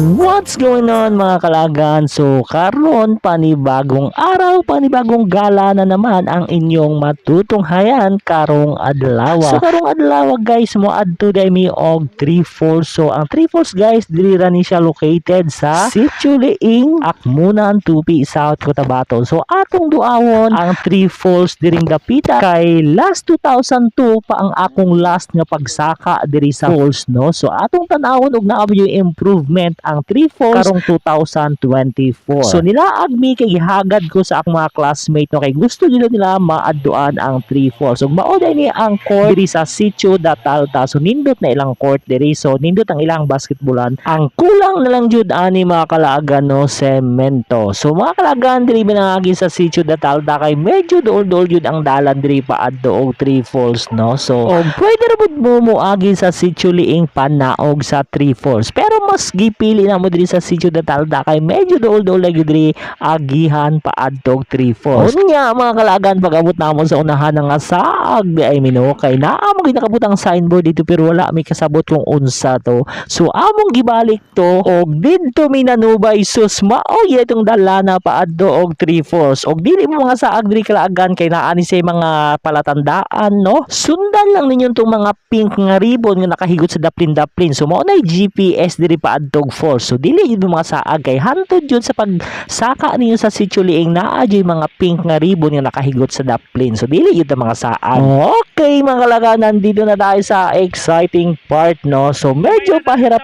What's going on mga kalagan? So karon panibagong araw, panibagong gala na naman ang inyong matutunghayan karong adlaw. So karong adlaw guys, mo adto day mi og 3 Falls. So ang 3 Falls guys, dili ra ni siya located sa Sitio Liing, Akmunan, Tupi, South Cotabato. So atong duawon ang 3 Falls diring dapita kay last 2002 pa ang akong last nga pagsaka diri sa falls, no. So atong tan-awon og naa yung improvement ang 3 Falls karong 2024. So nilaag mi kay gihagad ko sa akong mga classmate, no, kay gusto nila maadtuan ang 3 Falls. So mao ni ang court diri sa Sitio Datalta. So nindot na ilang court diri. So nindot ang ilang basketballan. Ang kulang na lang jud ani mga kalaagan, no, semento. So mga kalaagan diri binangagi sa Sitio Datalta kay medyo duol-duol jud ang dalan diri paadto og 3 Falls, no. So pwede ra bud mo moagi sa Sitio Liing panaog sa 3 Falls. Pero mas gipili na mo diri sa Sitio Datalta kay medyo duol-duol lagi diri agihan paadtog 3 Falls. Unya mga kalaagan, pag-abot namon sa unahan nga saag di ay mino kay naa mo ginakabutang signboard dito pero wala mi kasabot kung unsa to. So among gibalik to og didto mi nanubay sus mao itong dalana paadto og 3 Falls. Og dili mo mga saag diri kalaagan kay naa ni say mga palatandaan, no. Sundan lang ninyo tong mga pink nga ribbon nga nakahigot sa daplin-daplin. So mao nay GPS diri paadtog falls. So dili yun mga saag kay hantod yun sa pagsaka ninyo sa Sitio Liing naa jud mga pink nga ribbon nga nakahigot sa daplin. So dili yun mga saag. Okay mga kalaganan, nandito na tayo sa exciting part, no. So medyo pahirap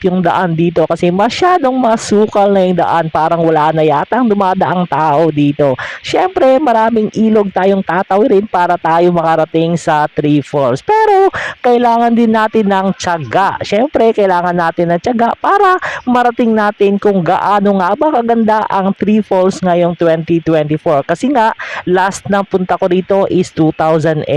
yung daan dito kasi masyadong masukal na yung daan, parang wala na yatang dumadaang tao dito. Syempre maraming ilog tayong tatawirin para tayo makarating sa 3 Falls. Pero kailangan din natin ng tiyaga. Syempre kailangan natin ng tiyaga para marating natin kung gaano nga ba kaganda ang 3 Falls ngayong 2024. Kasi nga last na punta ko dito is 2002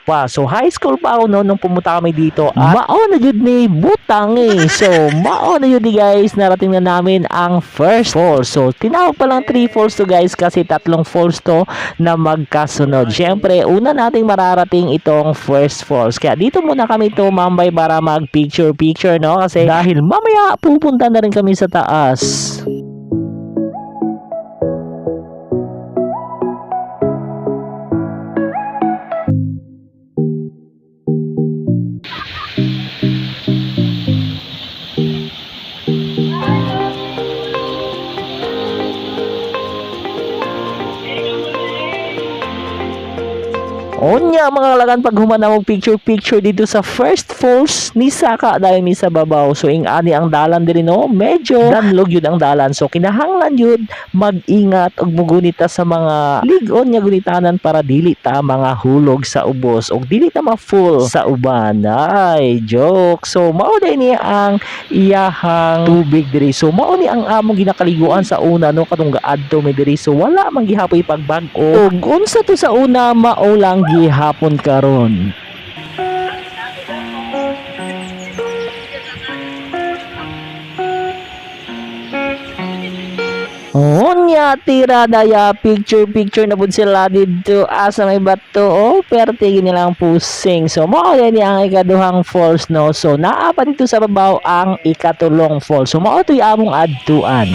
pa. So high school pa ako noon nung pumunta kami dito. At mao na jud ni butang eh. So mao na jud guys, narating na namin ang first falls. So tinawag pa lang 3 Falls to guys kasi tatlong falls to na magkasunod. Syempre una nating mararating itong first falls. Kaya dito muna kami tumambay para mag picture, no, kasi dahil mamaya pupunta na rin kami sa taas. Unya mga kalagan, pag humana mo picture dito sa first falls ni saka dahil mi sa babaw. So ing ani ang dalan diri, no, medyo danlog yun ang dalan. So kinahanglan yun mag-ingat og mugunita sa mga ligon nga gunitanan para dili ta mga hulog sa ubos og dili ta ma-full sa uban. Ay joke. So mao ni ang iyahang tubig diri. So mao ni ang among ginakaliguan sa una, no, katong gaadto mi diri. So wala man gihapoy pagbag-o. Og unsa to sa una, mao lang gihapon karon. Unya tira daya picture na pud sila dito asa may bato. Perte nilang pusing. So mao ni ang ikaduhang falls, no. So naa pa dito sa babaw ang ikatulong falls. So mao toy among adtuan.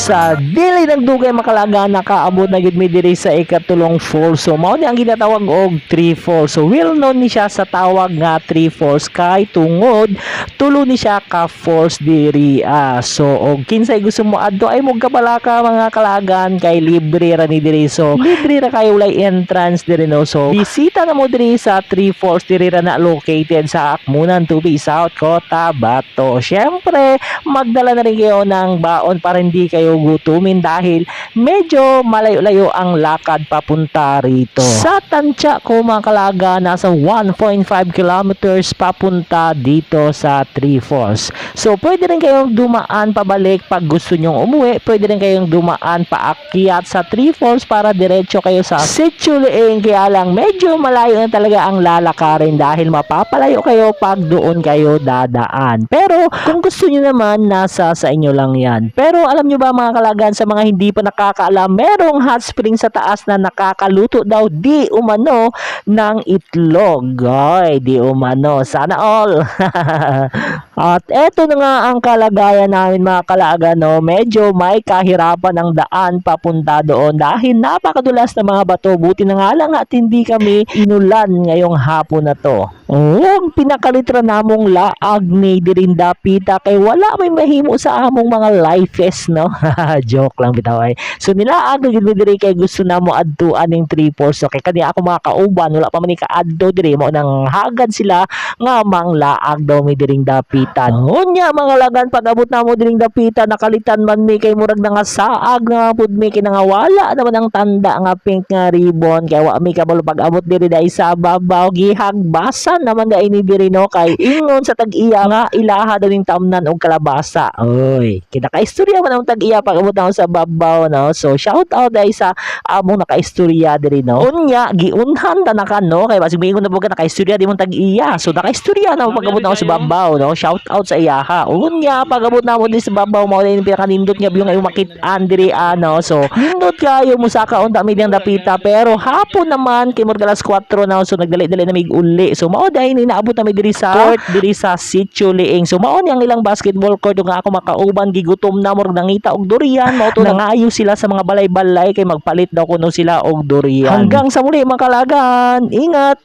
Sa dili ng dugay makalaga, nakaabot na gid mi diri sa ikatulong falls. So mao ni ang ginatawag og 3 Falls. So well known ni siya sa tawag nga 3 Falls kay tungod tulo ni siya ka falls diri. So og kinsay gusto mo adto ay magkabalaka mga kalagan kay libre ra ni diri. So libre ra kayo walay entrance diri, no. So bisita na mo diri sa 3 Falls diri ra na located sa Akmunan, Tubi, South Cotabato. Syempre magdala na rin kayo ng baon para hindi kayo gugutumin dahil medyo malayo-layo ang lakad papunta rito. Sa tansya ko mga kalaga, nasa 1.5 kilometers papunta dito sa Three Falls. So pwede rin kayong dumaan pabalik pag gusto nyong umuwi. Pwede rin kayong dumaan paakyat sa Three Falls para diretso kayo sa Sitio Leeng. Kaya lang medyo malayo na talaga ang lalakarin dahil mapapalayo kayo pag doon kayo dadaan. Pero kung gusto nyo naman, nasa sa inyo lang yan. Pero alam nyo ba mga kalagan, sa mga hindi pa nakakaalam, merong hot spring sa taas na nakakaluto daw di umano ng itlog. Ay, di umano. Sana all. At eto na nga ang kalagayan namin mga kalagan, no? Medyo may kahirapan ang daan papunta doon dahil napakadulas na mga bato. Buti na nga lang at hindi kami inulan ngayong hapon na to. Ang pinakalitra namong laag ni Dirinda Pita kay wala may mahimo sa among mga lifes, no? Joke lang bitaw ay. So nilaag na gid diri kay gusto namo adtuan ning 3 Falls. Okay, kani ako mga kauban wala pa man ni kaadto diri mo nang hagad sila nga mang laag daw mi diring dapitan. Unya mga lagan pag abot namo diring dapitan nakalitan man mi kay murag na nga saag nga pud mi kay nga wala naman ang tanda nga pink nga ribbon kay wa mi kabalo pag abot diri dai sa babaw gihagbasan naman da ini diri no kay ingon sa tag-iya nga ilaha daw ning tamnan og kalabasa. Oy, kinakaistorya man ang tag-iya pag abot namo sa babaw, no? So shout out dai sa among nakaistorya diri, no? Unya giunhan ta na kan, no? Kay basig mingon na pud ka nakaistorya di mo tag-iya. So nakaistorya na pag abot namo sa babaw, no? Shout out sa iya ha. Unya pag abot namo di sa babaw mao din pinakanindot nga bilong ay makit-an diri ano. So nindot kayo musaka unta mi diyang dapita pero hapon naman kay murag alas 4 na so nagdali-dali na mig uli. So mao dai ni naabot na mi diri sa court diri sa Sitio Leeng. So mao ni ang ilang basketball court nga ako makauban gigutom na murag nangita og durian mao to nangayo sila sa mga balay-balay kay magpalit daw kuno sila og durian. Hanggang sa muli mga kalagan. Ingat.